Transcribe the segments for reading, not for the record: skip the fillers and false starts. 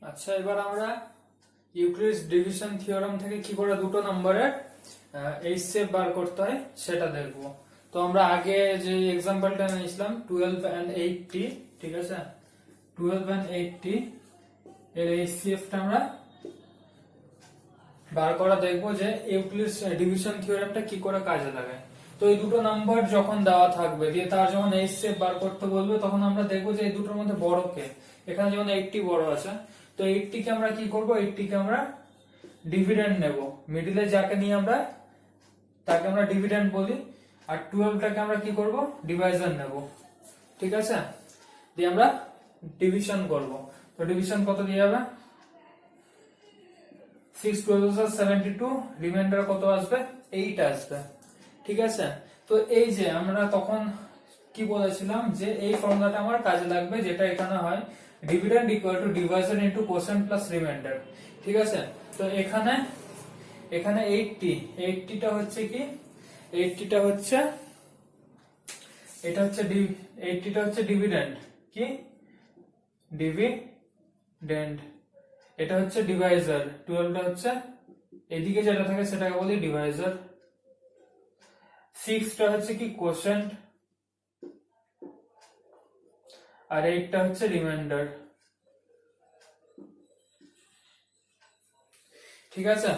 আচ্ছা, এবার আমরা ইউক্লিডস ডিভিশন থিওরেম থেকে কি করে দুটো নম্বরের এইচসিএফ বার করতে হয় সেটা দেখব। তো আমরা আগে যে এক্সাম্পলটা নিয়েছিলাম 12 and 80, ঠিক আছে, 12 and 80 এর এইচসিএফটা আমরা বার করা দেখবো যে ইউক্লিডস ডিভিশন থিওরেমটা কি করে কাজে লাগে। তো এই দুটো নাম্বার যখন দেওয়া থাকবে দিয়ে তার যখন এইচসিএফ বার করতে বলবে তখন আমরা দেখবো যে এই দুটোর মধ্যে বড় কে। এখানে যেমন 80 বড় আছে, তো 80 কে আমরা কি করব, 80 কে আমরা ডিভিডেন্ড নেব, মিডলে যাকে নিয়ে আমরা তাকে আমরা ডিভিডেন্ড বলি, আর 12 টাকে আমরা কি করব, ডিভাইজার নেব, ঠিক আছে, দিয়ে আমরা ডিভিশন করব। তো ডিভিশন কত দিয়ে যাবে, 6 12 72, রিমাইন্ডার কত আসবে, 8 আসবে, ঠিক আছে। তো এই যে আমরা তখন কি বলেছিলাম যে এই ফর্মুলাটা আমার কাজে লাগবে, যেটা এখানে হয় dividend equal to Deviser into quotient plus reminder, ঠিক আছে। তো এখানে 80টা হচ্ছে কি, 80টা হচ্ছে এটা হচ্ছে 80টা হচ্ছে ডিভিডেন্ড, কি ডিভিডেন্ড, এটা হচ্ছে ডিভাইজার, 12টা হচ্ছে এদিকে যেটা থাকে সেটাকে বলি ডিভাইজার, 6টা হচ্ছে কি কোশেন্ট, আর 8টা হচ্ছে রিমাইন্ডার, ঠিক আছে।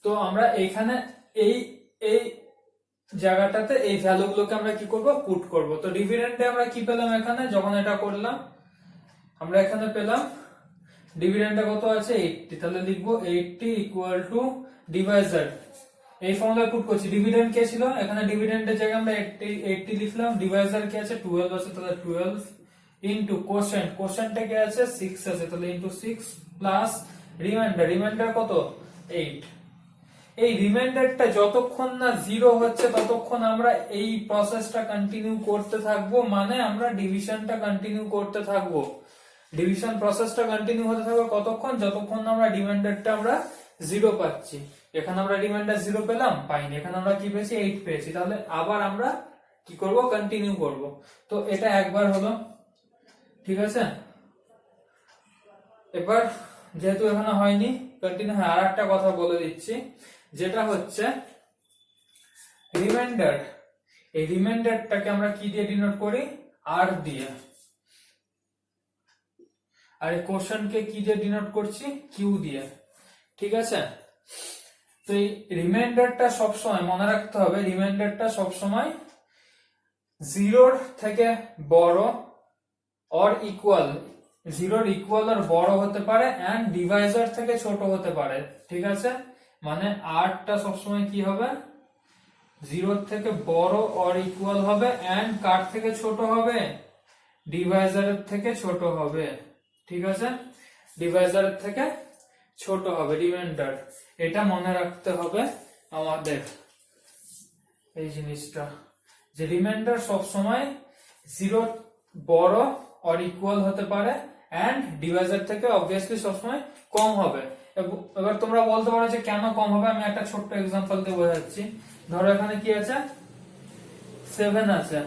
তো আমরা এখানে এই এই জায়গাটাতে এই ভ্যালুগুলোকে আমরা কি করব, পুট করব। তো ডিভিডেন্ডে আমরা কি পেলাম, এখানে যখন এটা করলাম আমরা এখানে পেলাম ডিভিডেন্ডটা কত আছে 80, তাহলে লিখবো 80 ইকুয়াল টু ডিভাইজার, এই ফর্মুলা পুট করছি। ডিভিডেন্ড কে ছিল, এখানে ডিভিডেন্ডের জায়গায় আমরা 80 লিখলাম, ডিভাইজার কে আছে 12 আছে, তাহলে 12 ইনটু কোশেন্ট, কোশেন্টে কে আছে 6 আছে, তাহলে ইনটু 6 প্লাস রিমাইন্ডার, রিমাইন্ডার কত 8। এই রিমাইন্ডারটা যতক্ষণ না 0 হচ্ছে ততক্ষণ আমরা এই প্রসেসটা কন্টিনিউ করতে থাকবো, মানে আমরা ডিভিশনটা কন্টিনিউ করতে থাকবো। ডিভিশন প্রসেসটা কন্টিনিউ হতে থাকবে কতক্ষণ, যতক্ষণ আমরা রিমাইন্ডারটা আমরা 0 পাচ্ছি। এখানে আমরা রিমাইন্ডার 0 পেলাম, পাইনি, এখানে আমরা কি পেয়েছি 8 পেয়েছি, তাহলে আবার আমরা কি করব, কন্টিনিউ করব। তো এটা একবার হলো, ঠিক আছে। এবার যেহেতু এখানে হয়নি কন্টিনিউ, আর একটা কথা বলে দিচ্ছি, যেটা হচ্ছে রিমাইন্ডার, এই রিমাইন্ডারটাকে আমরা কি দিয়ে ডিনোট করি, আর দিয়ে, আর এই কোশ্চেনকে কি দিয়ে ডিনোট করছি, কিউ দিয়ে, ঠিক আছে। তো এই রিমাইন্ডারটা সবসময় মনে রাখতে হবে, রিমাইন্ডারটা সবসময় 0 থেকে বড় অর ইকুয়াল, 0 ইকুয়াল আর বড় হতে পারে, এন্ড ডিভাইজার থেকে ছোট হতে পারে, ঠিক আছে। মানে আরটা সবসময় কি হবে, 0 থেকে বড় অর ইকুয়াল হবে, এন্ড কার থেকে ছোট হবে, ডিভাইজারের থেকে ছোট হবে, ঠিক আছে, ডিভাইজারের থেকে ছোট হবে রিমাইন্ডার। এটা মনে রাখতে হবে আমাদের, এই জিনিসটা, যে রিমাইন্ডার সবসময় 0 বড় অর ইকুয়াল হতে পারে, এন্ড ডিভাইজার থেকে অবভিয়াসলি সবসময় কম হবে। এবার তোমরা বলতে পারো যে কেন কম হবে, আমি একটা ছোট্ট এক্সাম্পল দিয়ে বোঝাচ্ছি। ধরো এখানে কি আছে, 7 আছে,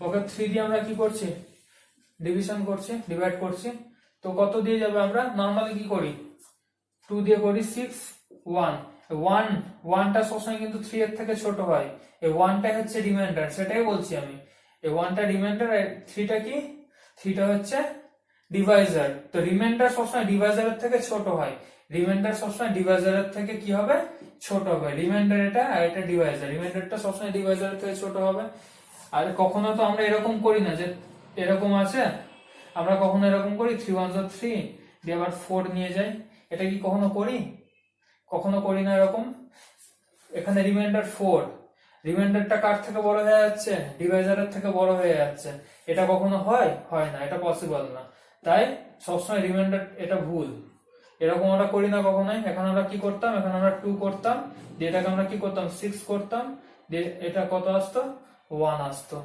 ওকে 3 দিয়ে আমরা কি করছি, ডিভিশন করছি, ডিভাইড করছি। তো কত দিয়ে যাবে, আমরা নরমালি কি করি, 2 দিয়ে করি, 6 1 1টা সবসময় কিন্তু 3 এর থেকে ছোট হয়, এই 1টা হচ্ছে রিমাইন্ডার, সেটাই বলছি আমি, এই 1টা রিমাইন্ডার, 3টা কি, 3টা হচ্ছে ডিভাইজার। তো রিমাইন্ডার সবসময় ডিভাইজারের থেকে ছোট হয়, রিমাইন্ডার সবসময় ডিভাইজারের থেকে কি হবে, ছোট হবে। রিমাইন্ডার এটা, আর এটা ডিভাইজার, রিমাইন্ডারটা সবসময় ডিভাইজারের থেকে ছোট হবে। আর কখনো তো আমরা এরকম করি না যে এরকম আছে, আমরা কখনো এরকম করি 3 1 3 দিয়ে আবার 4 নিয়ে যাই, এটা কি কখনো করি, কখনো করি না এরকম। এখানে রিমাইন্ডার 4, রিমাইন্ডারটা কার থেকে বড় হয়ে যাচ্ছে, ডিভাইজারের থেকে বড় হয়ে যাচ্ছে, এটা কখনো হয়, হয় না, এটা পসিবল না। তাই সবসময় রিমাইন্ডার, এটা ভুল, এরকম আমরা করি না কখনোই। এখন আমরা কি করতাম, এখন আমরা 2 করতাম, দিয়ে এটাকে আমরা কি করতাম 6 করতাম, দিয়ে এটা কত আসতো, 1 আসতো,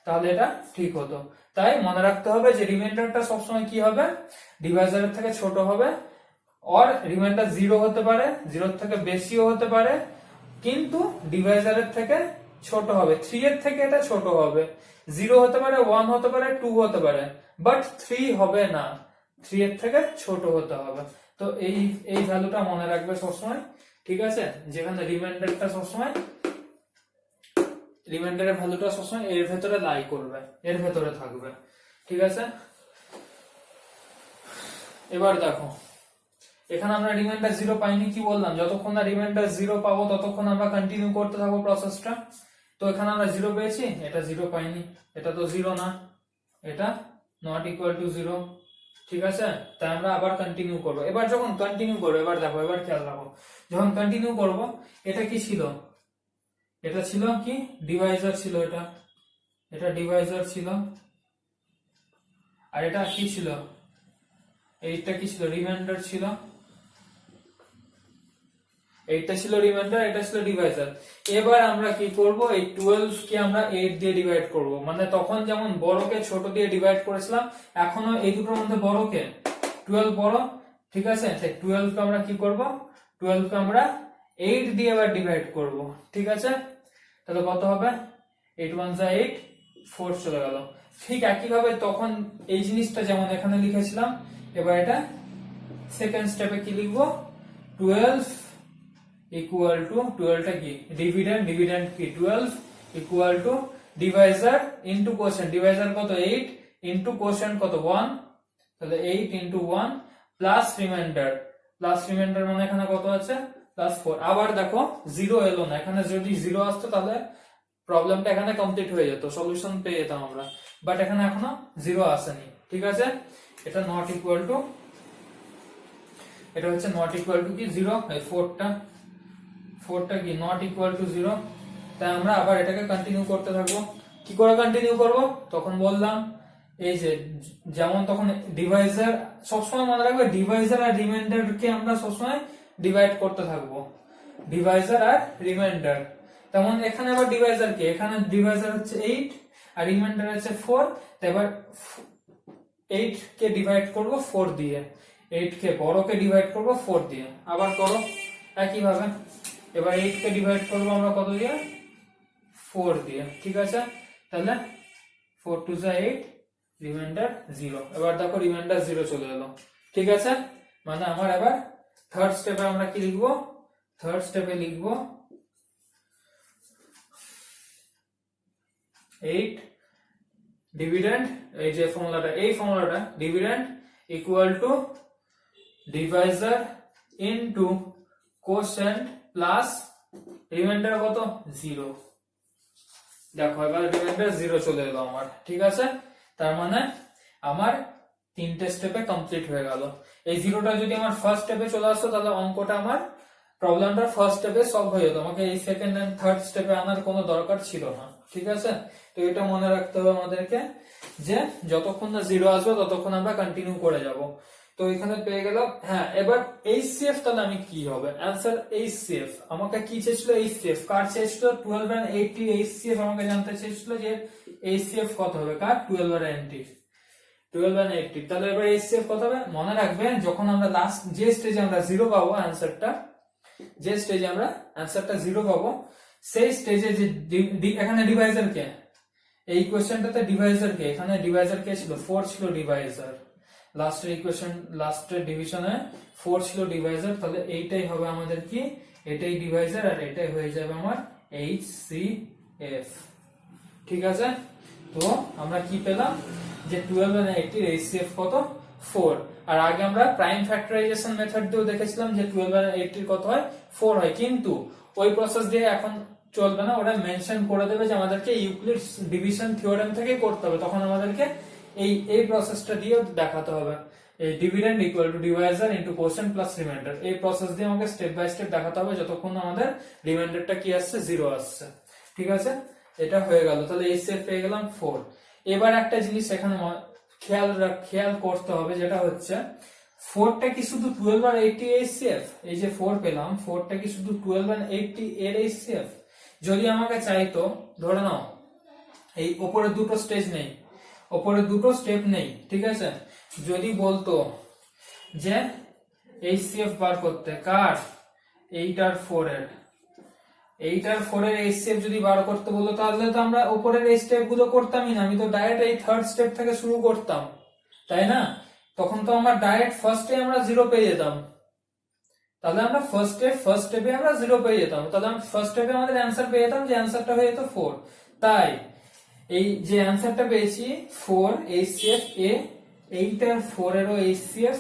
তাহলে এটা ঠিক হতো। তাই মনে রাখতে হবে যে রিমাইন্ডারটা সবসময় কি হবে, ডিভাইজারের থেকে ছোট হবে, আর রিমাইন্ডার 0 হতে পারে, 0 থেকে বেশিও হতে পারে, কিন্তু ডিভাইজারের থেকে ছোট হবে, 3 এর থেকে এটা ছোট হবে। 0 হতে পারে, 1 হতে পারে, 2 হতে পারে, বাট 3 হবে না। 3 এর থেকে ছোট হতে হবে। তো এই ভ্যালুটা মনে রাখবে সবসময়, ঠিক আছে, যেখানে রিমাইন্ডারটা সবসময় রিমাইন্ডারের ভ্যালুটা সবসময় এর ভেতরে লাই করবে, এর ভেতরে থাকবে, ঠিক আছে। এবার দেখো এখানে আমরা রিমাইন্ডার 0 পাইনি, কি বললাম, যতক্ষণ না রিমাইন্ডার 0 পাবো ততক্ষণ আমরা কন্টিনিউ করতে থাকবো প্রসেসটা। তো এখানে আমরা 0 পেয়েছি, এটা 0 পাইনি, এটা তো 0 না, এটা নট ইকুয়াল টু 0, ঠিক আছে। তাই আমরা আবার কন্টিনিউ করবো। এবার যখন কন্টিনিউ করবো, এবার দেখো, এবার খেয়াল রাখো, যখন কন্টিনিউ করবো, এটা কি ছিল, এটা ছিল কি ডিভাইজার ছিল, এটা ডিভাইজার ছিল, আর এটা কি ছিল, এইটা কি ছিল, রিমাইন্ডার ছিল, এইটা ছিল রিমাইন্ডার, এটা ছিল ডিভাইজার। এবার আমরা কি করব, এই 12 কে আমরা 8 দিয়ে ডিভাইড করব। মানে তখন যেমন বড়কে ছোট দিয়ে ডিভাইড করেছিলাম, এখনো এই দুটোর মধ্যে বড়কে 12 বড়, ঠিক আছে। তাই 12 কে আমরা কি করব, 12 কে আমরা 8 দিয়ে আবার ডিভাইড করব, ঠিক আছে। তাহলে কত হবে, 8 1 যা 8, 4 চলে গেল। ঠিক একই ভাবে তখন এই জিনিসটা যেমন এখানে লিখেছিলাম, এবার এটা সেকেন্ড স্টেপে কি লিখবো, 12 ইকুয়াল টু 12 টা কি ডিভিডেন্ড, ডিভিডেন্ড কি 12 equal to Deviser into quotient, Deviser কত 8 ইনটু কোশেন্ট কত 1, তাহলে 8 into 1 plus reminder, plus reminder মানে এখানে কত আছে প্লাস 4। আবার দেখো 0 এলো না, এখানে যদি 0 আসতো তাহলে প্রবলেমটা এখানে কমপ্লিট হয়ে যেত, সলিউশন পেয়ে যেতাম আমরা, বাট এখানে এখনো 0 আসেনি, ঠিক আছে। এটা নট ইকুয়াল টু, এটা হচ্ছে নট ইকুয়াল টু কি 0, এই 4টা কি নট ইকুয়াল টু 0। তাই আমরা আবার এটাকে কন্টিনিউ করতে থাকবো। কি করে কন্টিনিউ করব, তখন বললাম এই যে যেমন তখন ডিভাইজার, সবসময় মনে রাখবে ডিভাইজার আর রিমাইন্ডারকে আমরা সবসময় ডিভাইড করতে থাকবো, ডিভাইজার আর রিমাইন্ডার। তেমন এখানে আবার ডিভাইজার কে, এখানে ডিভাইজার হচ্ছে 8 আর রিমাইন্ডার হচ্ছে 4। তাই এবার 8 কে ডিভাইড করব 4 দিয়ে, 8 কে বড়কে ডিভাইড করব 4 দিয়ে। আবার করো একই ভাবে, এবার 8 কে ডিভাইড করব আমরা কত দিয়ে, 4 দিয়ে, ঠিক আছে। তাহলে 4 2 যা 8, রিমাইন্ডার 0। এবার দেখো রিমাইন্ডার 0 চলে এলো, ঠিক আছে। মানে আমার এবার থার্ড স্টেপে আমরা কি লিখবো, থার্ড স্টেপে লিখবো 8 ডিভিডেন্ড, এই যে ফর্মুলাটা, এই ফর্মুলাটা dividend equal to Deviser into quotient plus reminder কত 0। দেখো এবার রিমাইন্ডার 0 চলে এলো আমার, ঠিক আছে। তার মানে আমার তিনটে স্টেপে কমপ্লিট হয়ে গেল। এই 0টা যদি আমার ফার্স্ট স্টেপে চলে আসতো তাহলে অঙ্কটা আমার, প্রবলেমটা ফার্স্ট স্টেপে সলভ হয়ে যেত, আমাকে এই সেকেন্ড এন্ড থার্ড স্টেপে আনার কোনো দরকার ছিল না, ঠিক আছে। তো এটা মনে রাখতে হবে আমাদেরকে যে যতক্ষণ না 0 আসবে ততক্ষণ আমরা কন্টিনিউ করে যাব। তো এখানে পেয়ে গেলাম, হ্যাঁ। এবার এইচসিএফ, তাহলে আমি কি হবে অ্যান্সার, এইচসিএফ আমাকে কি চেয়েছিল, এইচসিএফ কার চেয়েছিল, 12 আর 80 এইচসিএফ আমাকে জানতে চেয়েছিল যে এইচসিএফ কত হবে কার, 12 আর 80, 12 আর 80। তাহলে এবার এইচসিএফ কত হবে, মনে রাখবে যখন আমরা লাস্ট যে স্টেজে আমরা 0 পাবো অ্যান্সারটা, যে স্টেজে আমরা অ্যান্সারটা 0 পাবো, সেই স্টেজে যে এখানে ডিভাইজার কে, এই কোশ্চেনটাতে ডিভাইজার কে, এখানে ডিভাইজার কে ছিল 4 ছিল ডিভাইজার, লাস্টের ইকুয়েশন লাস্টের ডিভিশনে 4 ছিল ডিভাইজার। তাহলে এইটাই হবে আমাদের কি, এটাই ডিভাইজার আর এটাই হয়ে যাবে আমার এইচসিএফ, ঠিক আছে। তো আমরা কি পেলাম যে 12 আর 80 এর এইচসিএফ কত 4। আর আগে আমরা প্রাইম ফ্যাক্টরাইজেশন মেথড দিয়েও দেখেছিলাম যে 12 আর 80 কত হয় 4 হয়, কিন্তু ওই প্রসেস দিয়ে এখন চলবে না, ওটা মেনশন করে দেবে যে আমাদেরকে ইউক্লিডস ডিভিশন থিওরেম থেকে করতে হবে, তখন আমাদেরকে এই প্রসেসটা দিয়ে দেখাতে হবে, এই dividend equal to Deviser into quotient plus reminder, এই প্রসেস দিয়ে আমাকে স্টেপ বাই স্টেপ দেখাতে হবে যতক্ষণ আমাদের রিমাইন্ডারটা কি আসছে 0 আসছে, ঠিক আছে। এটা হয়ে গেল, তাহলে এইচসিএফ পেয়ে গেলাম 4। এবার একটা জিনিস এখানে খেয়াল করতে হবে, যেটা হচ্ছে 4টা কি শুধু 12 আর 80 এইচসিএফ, এই যে 4 পেলাম, 4টা কি শুধু 12 আর 80 এর এইচসিএফ। যদি আমাকে চাইতো, ধরে নাও এই উপরে দুটো স্টেজ নেই, উপরে দুটো স্টেপ নেই, ঠিক আছে, যদি বলতো যে এইচসিএফ বার করতে কার, 8 আর 4 এর, 8 আর 4 এর এইচসিএফ যদি বার করতে বলতো, তাহলে তো আমরা উপরের এই স্টেপ গুলো করতামই না, আমি তো ডাইরেক্ট এই থার্ড স্টেপ থেকে শুরু করতাম, তাই না। তখন তো আমরা ডাইরেক্ট ফার্স্টে আমরা 0 পেয়ে যেতাম, তাহলে আমরা ফার্স্ট স্টেপে আমরা 0 পেয়ে যেতাম, তাহলে আমরা ফার্স্ট স্টেপে আমাদের অ্যান্সার পেয়ে যেতাম, যে অ্যান্সারটা হয়ে যেত 4। তাই এই যে অ্যান্সারটা পেয়েছি 4 HCF এ 8 আর 4 এরও HCF।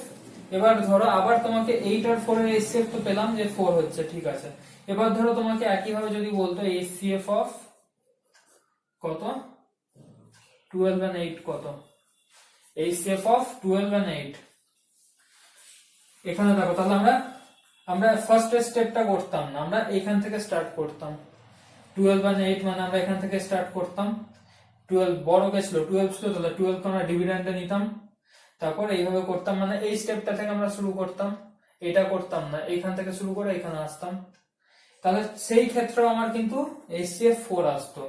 এবার ধরো আবার তোমাকে 8 আর 4 এর HCF তো পেলাম যে 4 হচ্ছে, ঠিক আছে। এবার ধরো তোমাকে একই ভাবে যদি বলতো HCF অফ কত 12 and 8 কত, HCF অফ 12 and 8 এখানে দেখো, তাহলে আমরা ফার্স্ট স্টেপটা করতাম না, আমরা এখান থেকে স্টার্ট করতাম। 12 and 8 মানে আমরা এখান থেকে স্টার্ট করতাম। 12 বড় কে ছিল, 12 ছিল, তাহলে 12 কে আমরা ডিভিডেন্ডে নিতাম, তারপর এইভাবে করতাম, মানে এই স্টেপটা থেকে আমরা শুরু করতাম, এটা করতাম না, এইখান থেকে শুরু করে এখানে আসতাম। তাহলে সেই ক্ষেত্রে আমার কিন্তু HCF 4 আসতো।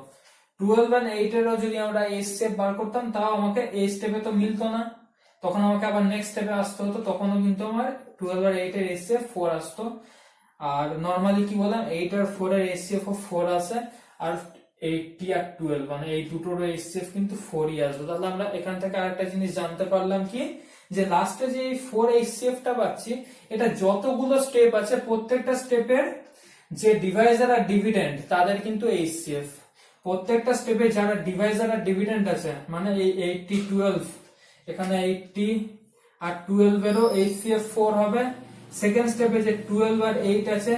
12 and 8 এরও যদি আমরা HCF বার করতাম, তাও আমাকে এই স্টেপে তো মিলতো না, তখন আমাকে আবার নেক্সট স্টেপে আসতে হতো, তখনও কিন্তু আমার 12 আর 8 এর HCF 4 আসতো। আর নরমালি কি বললাম, 8 আর 4 এর HCF ও 4 আসে, আর 80 আর 12 মানে এই দুটোর HCF কিন্তু 4ই আসবে। তাহলে আমরা এখান থেকে আরেকটা জিনিস জানতে পারলাম কি, যে লাস্টে যে 4 HCF টা পাচ্ছি, এটা যতগুলো স্টেপ আছে প্রত্যেকটা স্টেপের যে ডিভাইজার আর ডিভিডেন্ড তাদের কিন্তু HCF, প্রত্যেকটা স্টেপে যারা ডিভাইজার আর ডিভিডেন্ড আছে, মানে এই 80 12 এখানে 80 আর 12 এরও HCF 4 হবে। সেকেন্ড স্টেপে যে 12 আর 8 আছে,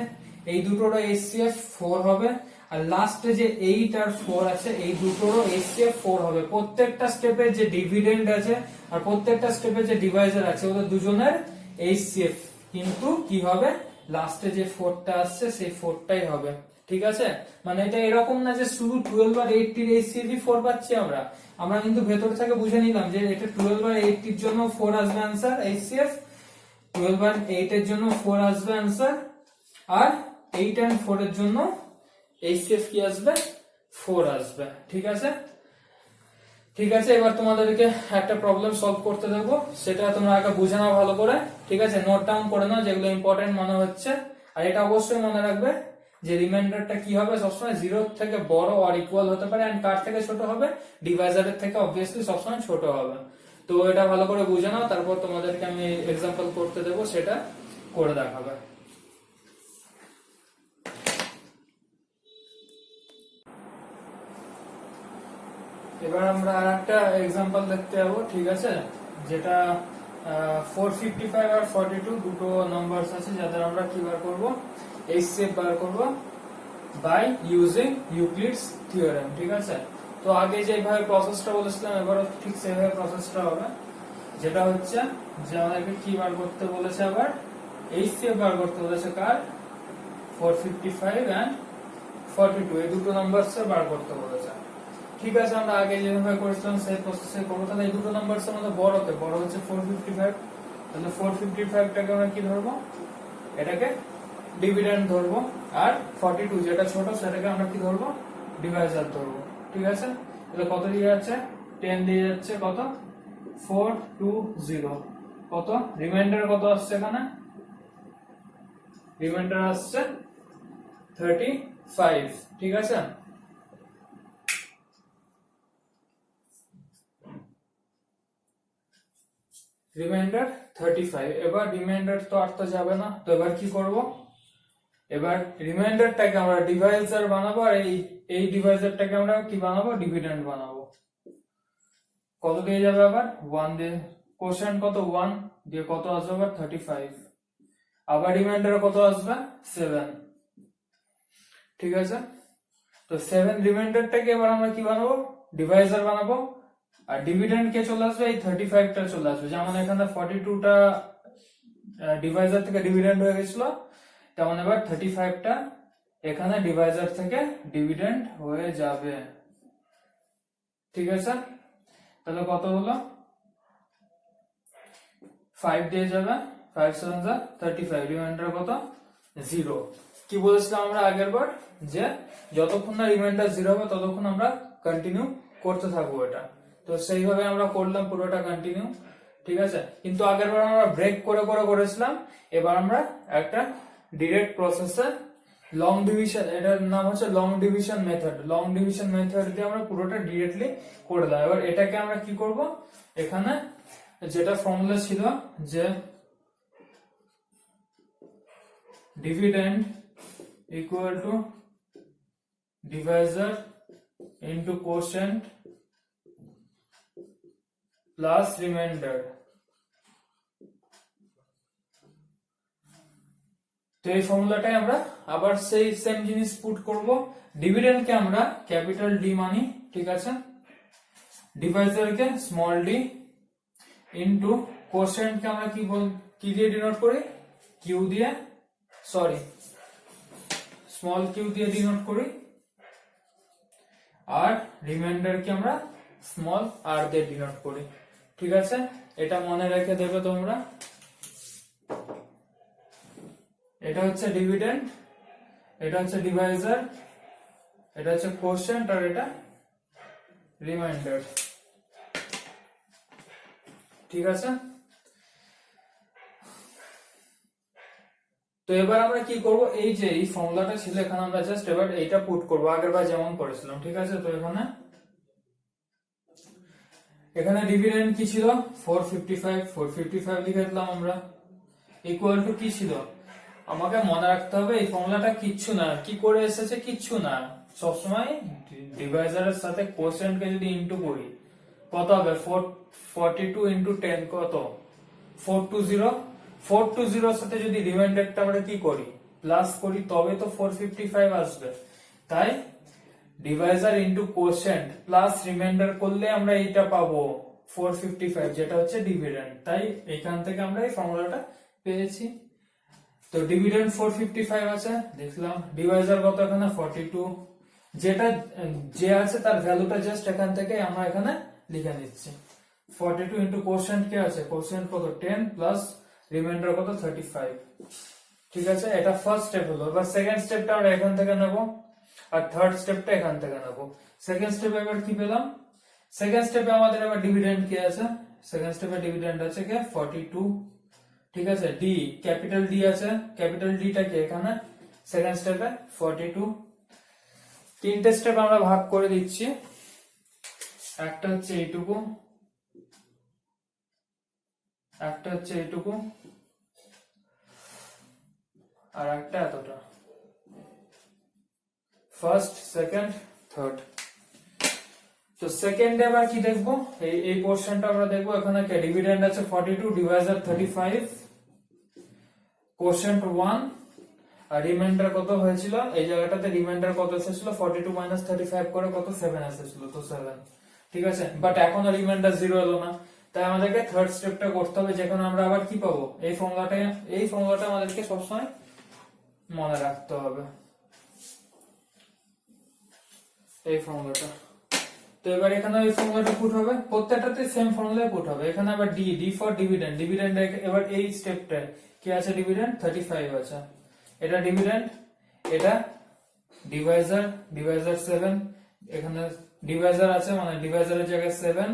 এই দুটোরও HCF 4 হবে। আর লাস্টে যে 8 আর 4 আছে, এই দুটোরও HCF 4 হবে। প্রত্যেকটা স্টেপে যে ডিভিডেন্ড আছে আর প্রত্যেকটা স্টেপে যে ডিভাইজার আছে, ওদের দুজনের HCF কিন্তু কি হবে, লাস্টে যে 4টা আসছে সেই 4টাই হবে, ঠিক আছে। মানে এটা এরকম না যে শুধু 12 আর 8 এর HCF 4 পাচ্ছি আমরা কিন্তু ভেতর থেকে বুঝে নিলাম যে এটা 12 আর 8 এর জন্য 4 আসবে आंसर HCF, 12 আর 8 এর জন্য 4 আসবে आंसर, আর 8 and 4 এর জন্য HCF কি আসবে, 4 আসবে, ঠিক আছে। ঠিক আছে, এবার তোমাদেরকে একটা প্রবলেম সলভ করতে দেবো, সেটা তোমরা আগে বুঝে নাও ভালো করে, ঠিক আছে। নোট ডাউন করে নাও যেগুলো ইম্পর্টেন্ট মনে হচ্ছে। আর এটা অবশ্যই মনে রাখবে যে রিমাইন্ডারটা কি হবে, সবসময় 0 থেকে বড় আর ইকুয়াল হতে পারে, এন্ড কার থেকে ছোট হবে, ডিভাইজারের থেকে অবভিয়াসলি সবসময় ছোট হবে। তো এটা ভালো করে বুঝে নাও, তারপর তোমাদেরকে আমি এক্সাম্পল করতে দেবো, সেটা করে দেখাবে। এবার আমরা আরেকটা এক্সাম্পল দেখতে যাবো, ঠিক আছে, যেটা 455 আর 42 দুটো নাম্বারস আছে, যাদের আমরা কি বার করবো, HCF বার করবো বাই ইউজিং ইউক্লিডস থিওরেম, ঠিক আছে। তো আগে যেভাবে প্রসেসটা বলেছিলাম, এবারও ঠিক সেভাবে প্রসেসটা হবে, যেটা হচ্ছে যে আমাদেরকে কি বার করতে বলেছে, আবার HCF বার করতে বলেছে কার, 455 and 42 এই দুটো নাম্বারস বার করতে বলেছে, ঠিক আছে। আমরা আগে যেভাবে করেছিলাম সেই প্রসেসে করবো। তাহলে এই দুটো নাম্বারস আমাদের বড় হচ্ছে 455, তাহলে 455 টাকে আমরা কি ধরবো, এটাকে ডিভিডেন্ড ধরবো, আর 42 যেটা ছোট সেটাকে আমরা কি ধরবো, ডিভাইজার ধরবো, ঠিক আছে। তাহলে কত দিয়ে যাচ্ছে, 10 দিয়ে যাচ্ছে, কত 420, কত রিমাইন্ডার কত আসছে, এখানে রিমাইন্ডার আসছে 35, ঠিক আছে। রিমাইন্ডার 35, এবার রিমাইন্ডার তো আর তো যাবে না, তো এবার কি করব, এবার রিমাইন্ডারটাকে আমরা ডিভাইজার বানাবো, আর এই ডিভাইজারটাকে আমরা কি বানাবো, ডিভিডেন্ড বানাবো। কত দিয়ে যাবে, আবার 1 দিয়ে, কোশ্চেন কত 1 দিয়ে কত আসবে, আবার 35, আবার রিমাইন্ডারে কত আসবে 7, ঠিক আছে। তো 7 রিমাইন্ডারটাকে এবার আমরা কি বানাবো, ডিভাইজার বানাবো, আর ডিভিডেন্ড কে চলে আসবে, এই 35টা চলে আসবে। যেমন এখানে 42টা ডিভাইজার থেকে ডিভিডেন্ড হয়ে গেছিল, তেমন এবার 35টা এখানে ডিভাইজার থেকে ডিভিডেন্ড হয়ে যাবে, ঠিক আছে। তাহলে কত হলো, 5 দিয়ে যাবে, 5 7 যা 35, রিমাইন্ডার কত 0। কি বলেছিলাম আমরা আগের বার, যে যতক্ষণ না রিমাইন্ডার 0 হবে ততক্ষণ আমরা কন্টিনিউ করতে থাকবো এটা। তো সেইভাবে আমরা করলাম পুরোটা কন্টিনিউ, ঠিক আছে। কিন্তু আগের বার আমরা ব্রেক করে করেছিলাম, এবার আমরা একটা ডিরেক্ট প্রসেসে লং ডিভিশন, এটার নাম হচ্ছে long division method, long division method দিয়ে আমরা পুরোটা ডিরেক্টলি করে দিলাম। এবার এটাকে আমরা কি করব, এখানে যেটা ফর্মুলা ছিল যে dividend equal to Deviser into quotient plus reminder. তো এই ফর্মুলাটাই আমরা আবার সেই সেম জিনিস পুট করব। ডিভিডেন্ডকে আমরা ক্যাপিটাল ডি মানি, ঠিক আছে, ডিভাইজারকে স্মল ডি ইনটু কোশেন্টকে আমরা কি দিয়ে ডিনোট করি, কিউ দিয়ে, সরি স্মল কিউ দিয়ে ডিনোট করি, আর রিমাইন্ডারকে আমরা স্মল আর দিয়ে ডিনোট করি। ঠিক আছে, এটা মনে রেখে দেবে তোমরা। এটা হচ্ছে ডিভিডেন্ড, এটা হচ্ছে ডিভাইজার, এটা হচ্ছে কোশেন্ট, আর এটা রিমাইন্ডার। ঠিক আছে, তো এবার আমরা কি করব, এই যে এই ফর্মুলাটা ছিল এখানে আমরা জাস্ট এবার এইটা পুট করব আগেরবার যেমন করেছিলাম। ঠিক আছে, তো এখানে ডিভিডেন্ড কি ছিল 455 লিখে দিলাম আমরা, ইকুয়াল টু কি ছিল, আমাকে মনে রাখতে হবে এই ফর্মুলাটা কিচ্ছু না, কি করে এসেছে কিচ্ছু না, সবসময় ডিভাইজারের সাথে কোশেন্টকে যদি ইনটু করি কত হবে, 42 ইনটু 10 কত, 420, 420 এর সাথে যদি রিমাইন্ডারটা আমরা কি করি প্লাস করি তবে তো 455 আসবে। তাই Deviser into quotient plus reminder করলে আমরা এইটা পাবো 455, যেটা হচ্ছে ডিভিডেন্ড। তাই এখান থেকে আমরা এই ফর্মুলাটা পেয়েছি। তো ডিভিডেন্ড 455 আছে দেখলাম, ডিভাইজার কত এখানে 42, যেটা যে আছে তার ভ্যালুটা জাস্ট এখান থেকে আমরা এখানে লিখে নিচ্ছি। 42 ইনটু কোশেন্ট কে আছে, কোশেন্ট কত 10 প্লাস রিমাইন্ডার কত 35। ঠিক আছে, এটা ফার্স্ট স্টেপ হলো। এবার সেকেন্ড স্টেপটা আমরা এখান থেকে নেব, আর থার্ড স্টেপটা এখান থেকে নেব। সেকেন্ড স্টেপে এবার কি পেলাম, সেকেন্ড স্টেপে আমাদের এবার ডিভিডেন্ড কি আছে, সেকেন্ড স্টেপে ডিভিডেন্ড আছে কে 42। ঠিক আছে, ডি ক্যাপিটাল ডি আছে, ক্যাপিটাল ডিটা কি এখানে সেকেন্ড স্টেপে 42। তিনটে স্টেপ আমরা ভাগ করে দিচ্ছি, একটা হচ্ছে এইটুকু, একটা হচ্ছে এইটুকু, আর একটা এতটা, ফার্স্ট সেকেন্ড থার্ড। তো সেকেন্ডে আবার কি দেখবো, এই পোরশনটা আমরা দেখবো। এখানে কি ডিভিডেন্ড আছে 42, ডিভাইজার 35, কোশেন্ট 1, আর রিমাইন্ডার কত হয়েছিল, এই জায়গাটাতে রিমাইন্ডার কত এসেছিল 42 মাইনাস 35 করে কত 7 এসেছিল, তো 7। ঠিক আছে, বাট এখনো রিমাইন্ডার 0 এলো না, তাই আমাদেরকে থার্ড স্টেপটা করতে হবে, যেখানে আমরা আবার কি পাবো, এই ফর্মুলাটা আমাদেরকে সবসময় মনে রাখতে হবে, এই ফর্মুলাটা। তো এবার এখানে ওই ফর্মুলাটা পুট হবে, প্রত্যেকটাতে সেম ফর্মুলাই পুট হবে। এখানে আবার ডি ফর ডিভিডেন্ড, ডিভিডেন্ড এবার এই স্টেপটায় কি আছে, ডিভিডেন্ড 35 আছে, এটা ডিভিডেন্ড, এটা ডিভাইজার, ডিভাইজার 7, এখানে ডিভাইজার আছে মানে ডিভাইজারের জায়গায় 7।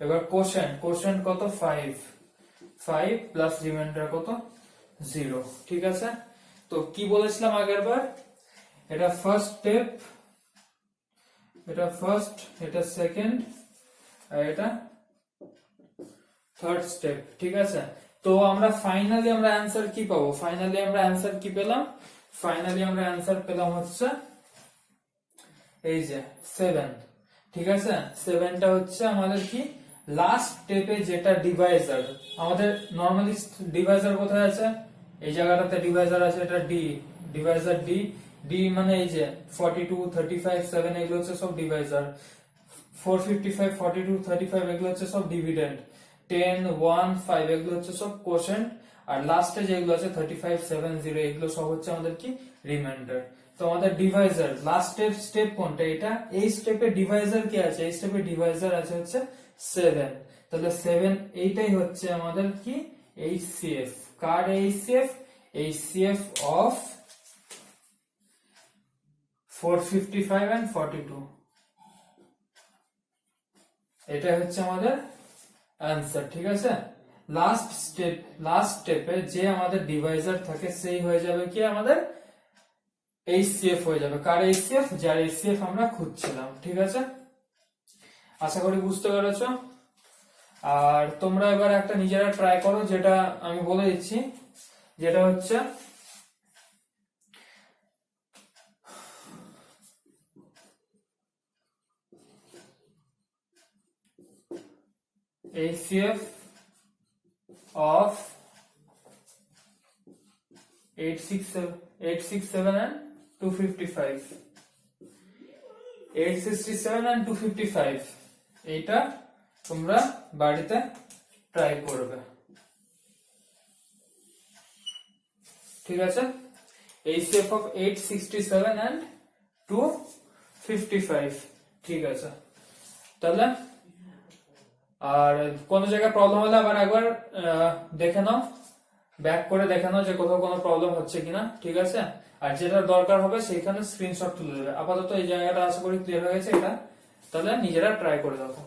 এবার কোশেন্ট কত 5 প্লাস রিমাইন্ডার কত 0। ঠিক আছে, তো কি বলেছিলাম আগের বার, এটা ফার্স্ট স্টেপ, এটা ফার্স্ট, এটা সেকেন্ড, আর এটা থার্ড স্টেপ। ঠিক আছে, তো আমরা ফাইনালি আমরা অ্যানসার কি পাবো, ফাইনালি আমরা অ্যানসার কি পেলাম, ফাইনালি আমরা অ্যানসার পেলাম হচ্ছে এই যে 7। ঠিক আছে, 7টা হচ্ছে আমাদের কি লাস্ট স্টেপে, যেটা ডিভাইজার আমাদের নরমালি ডিভাইজার কোথায় আছে, এই জায়গাটাতে ডিভাইজার আছে, এটা ডি, ডিভাইজার ডি মানে এই যে 42, 35, 7 এগুলো হচ্ছে সব ডিভাইজার, 455, 42, 35 এগুলো হচ্ছে সব ডিভিডেন্ড, 10, 1, 5 এগুলো হচ্ছে সব কোশেন্ট, আর লাস্টে যেগুলো আছে 35, 7, 0 এগুলো সব হচ্ছে আমাদের কি রিমাইন্ডার। তো আমাদের ডিভাইজার লাস্ট স্টেপ কোনটা, এটা, এই স্টেপে ডিভাইজার কি আছে, এই স্টেপে ডিভাইজার আছে হচ্ছে 7, তাহলে 7 এইটাই হচ্ছে আমাদের কি HCF, car HCF, HCF of 455 and 42, এটা হচ্ছে আমাদের অ্যানসার। ঠিক আছে, লাস্ট স্টেপে যে আমাদের ডিভাইজার থাকে সেই হয়ে যাবে কি আমাদের এইচসিএফ হয়ে যাবে, কার এইচসিএফ, যার এইচসিএফ আমরা খুঁজছিলাম। ঠিক আছে, আশা করি বুঝতে পেরেছো। আর তোমরা এবার একটা নিজেরা ট্রাই করো, যেটা আমি বলে দিচ্ছি, যেটা হচ্ছে HCF of 867 and 255, 867 and 255, এইটা তোমরা বাড়িতে ট্রাই করবে। ঠিক আছে, HCF of 867 and 255। ঠিক আছে, তাহলে আর কোন জায়গায় প্রবলেম হলে আবার একবার দেখে নাও, ব্যাক করে দেখে নাও যে কোথাও কোনো প্রবলেম হচ্ছে কিনা। ঠিক আছে, আর যেটা দরকার হবে সেইখানে স্ক্রিনশট তুলে দেবে। আপাতত এই জায়গাটা আশা করি ক্লিয়ার হয়ে গেছে এটা, তাহলে নিজেরা ট্রাই করে দেখো।